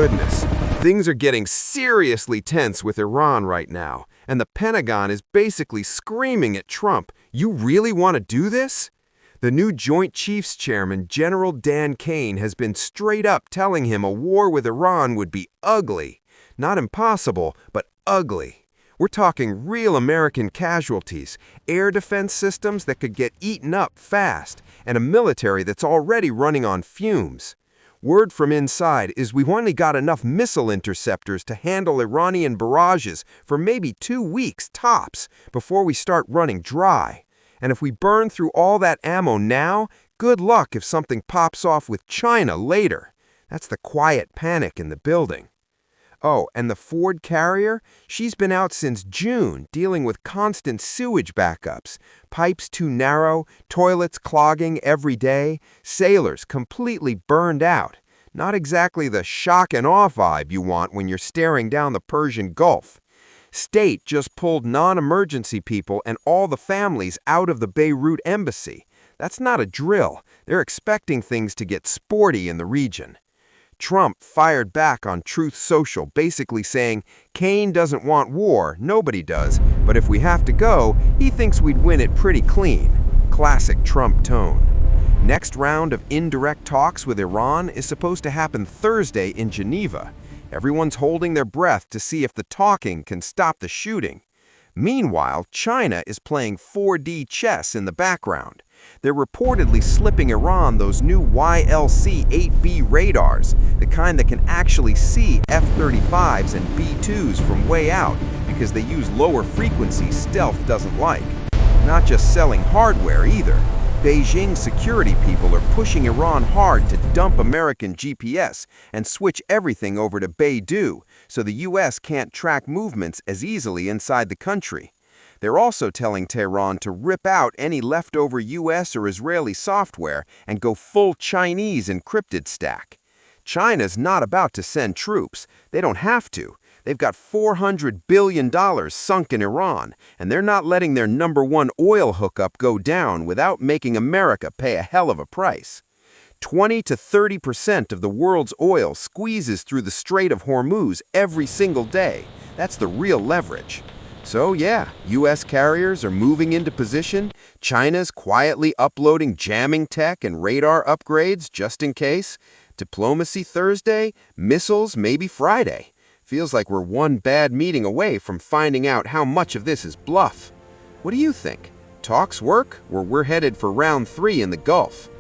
goodness. Things are getting seriously tense with Iran right now, and the Pentagon is basically screaming at Trump, "You really want to do this?" The new Joint Chiefs Chairman, General Dan Caine, has been straight up telling him a war with Iran would be ugly. Not impossible, but ugly. We're talking real American casualties, air defense systems that could get eaten up fast, and a military that's already running on fumes. Word from inside is we've only got enough missile interceptors to handle Iranian barrages for maybe 2 weeks tops before we start running dry. And if we burn through all that ammo now, good luck if something pops off with China later. That's the quiet panic in the building. Oh, and the Ford carrier? She's been out since June, dealing with constant sewage backups, pipes too narrow, toilets clogging every day, sailors completely burned out. Not exactly the shock and awe vibe you want when you're staring down the Persian Gulf. State just pulled non-emergency people and all the families out of the Beirut embassy. That's not a drill. They're expecting things to get sporty in the region. Trump fired back on Truth Social, basically saying, Caine doesn't want war, nobody does, but if we have to go, he thinks we'd win it pretty clean. Classic Trump tone. Next round of indirect talks with Iran is supposed to happen Thursday in Geneva. Everyone's holding their breath to see if the talking can stop the shooting. Meanwhile, China is playing 4D chess in the background. They're reportedly slipping Iran those new YLC-8B radars, the kind that can actually see F-35s and B-2s from way out because they use lower frequency stealth doesn't like. Not just selling hardware either. Beijing security people are pushing Iran hard to dump American GPS and switch everything over to Beidou so the US can't track movements as easily inside the country. They're also telling Tehran to rip out any leftover US or Israeli software and go full Chinese encrypted stack. China's not about to send troops. They don't have to. They've got $400 billion sunk in Iran, and they're not letting their #1 oil hookup go down without making America pay a hell of a price. 20 to 30% of the world's oil squeezes through the Strait of Hormuz every single day. That's the real leverage. So yeah, US carriers are moving into position. China's quietly uploading jamming tech and radar upgrades just in case. Diplomacy Thursday, missiles maybe Friday. Feels like we're one bad meeting away from finding out how much of this is bluff. What do you think? Talks work, or we're headed for round 3 in the Gulf?